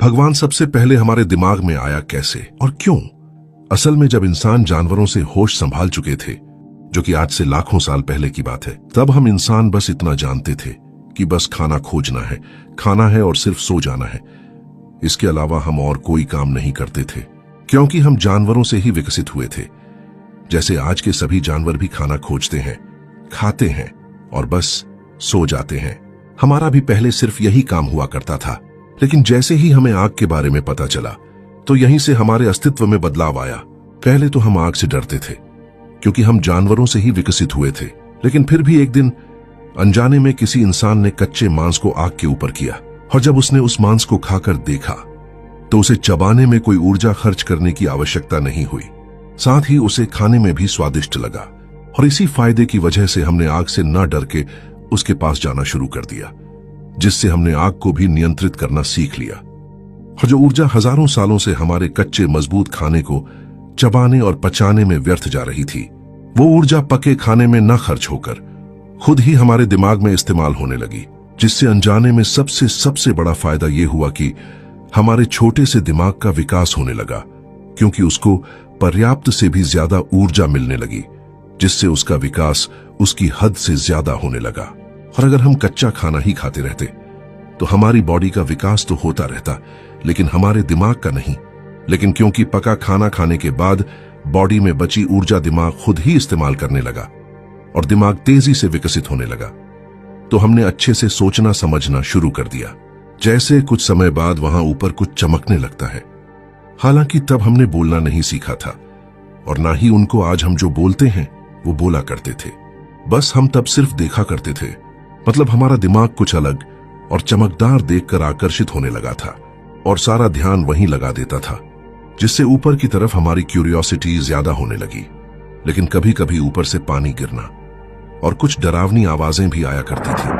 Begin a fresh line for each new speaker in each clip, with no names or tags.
भगवान सबसे पहले हमारे दिमाग में आया कैसे और क्यों? असल में जब इंसान जानवरों से होश संभाल चुके थे, जो कि आज से लाखों साल पहले की बात है, तब हम इंसान बस इतना जानते थे कि बस खाना खोजना है, खाना है और सिर्फ सो जाना है। इसके अलावा हम और कोई काम नहीं करते थे, क्योंकि हम जानवरों से ही विकसित हुए थे। जैसे आज के सभी जानवर भी खाना खोजते हैं, खाते हैं और बस सो जाते हैं। हमारा भी पहले सिर्फ यही काम हुआ करता था, लेकिन जैसे ही हमें आग के बारे में पता चला, तो यहीं से हमारे अस्तित्व में बदलाव आया। पहले तो हम आग से डरते थे, क्योंकि हम जानवरों से ही विकसित हुए थे। लेकिन फिर भी एक दिन अनजाने में किसी इंसान ने कच्चे मांस को आग के ऊपर किया, और जब उसने उस मांस को खाकर देखा, तो उसे चबाने में कोई ऊर्जा खर्च करने की आवश्यकता नहीं हुई। साथ ही उसे खाने में भी स्वादिष्ट लगा, और इसी फायदे की वजह से हमने आग से न डर के उसके पास जाना शुरू कर दिया, जिससे हमने आग को भी नियंत्रित करना सीख लिया। और जो ऊर्जा हजारों सालों से हमारे कच्चे मजबूत खाने को चबाने और पचाने में व्यर्थ जा रही थी, वो ऊर्जा पके खाने में न खर्च होकर खुद ही हमारे दिमाग में इस्तेमाल होने लगी, जिससे अनजाने में सबसे बड़ा फायदा ये हुआ कि हमारे छोटे से दिमाग का विकास होने लगा, क्योंकि उसको पर्याप्त से भी ज्यादा ऊर्जा मिलने लगी, जिससे उसका विकास उसकी हद से ज्यादा होने लगा। और अगर हम कच्चा खाना ही खाते रहते, तो हमारी बॉडी का विकास तो होता रहता, लेकिन हमारे दिमाग का नहीं। लेकिन क्योंकि पका खाना खाने के बाद बॉडी में बची ऊर्जा दिमाग खुद ही इस्तेमाल करने लगा और दिमाग तेजी से विकसित होने लगा, तो हमने अच्छे से सोचना समझना शुरू कर दिया। जैसे कुछ समय बाद वहां ऊपर कुछ चमकने लगता है। हालांकि तब हमने बोलना नहीं सीखा था, और ना ही उनको आज हम जो बोलते हैं वो बोला करते थे। बस हम तब सिर्फ देखा करते थे। मतलब हमारा दिमाग कुछ अलग और चमकदार देखकर आकर्षित होने लगा था, और सारा ध्यान वहीं लगा देता था, जिससे ऊपर की तरफ हमारी क्यूरियोसिटी ज्यादा होने लगी। लेकिन कभी कभी ऊपर से पानी गिरना और कुछ डरावनी आवाजें भी आया करती थी,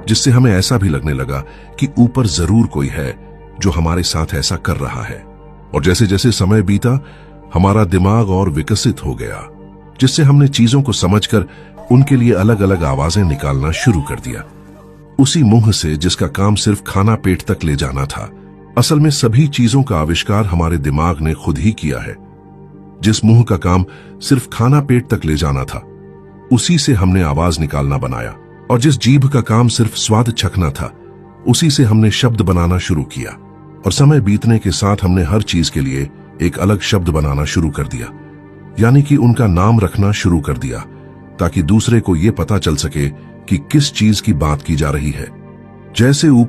जिससे हमें ऐसा भी लगने लगा कि ऊपर जरूर कोई है जो हमारे साथ ऐसा कर रहा है। और जैसे जैसे समय बीता, हमारा दिमाग और विकसित हो गया, जिससे हमने चीजों को समझकर उनके लिए अलग अलग आवाजें निकालना शुरू कर दिया। उसी मुंह से जिसका काम सिर्फ खाना पेट तक ले जाना था। असल में सभी चीजों का आविष्कार हमारे दिमाग ने खुद ही किया है। जिस मुंह का काम सिर्फ खाना पेट तक ले जाना था, उसी से हमने आवाज निकालना बनाया। और जिस जीभ का काम सिर्फ स्वाद चखना था, उसी से हमने शब्द बनाना शुरू किया। और समय बीतने के साथ हमने हर चीज के लिए एक अलग शब्द बनाना शुरू कर दिया, यानी कि उनका नाम रखना शुरू कर दिया, ताकि दूसरे को यह पता चल सके कि किस चीज की बात की जा रही है। जैसे ऊपर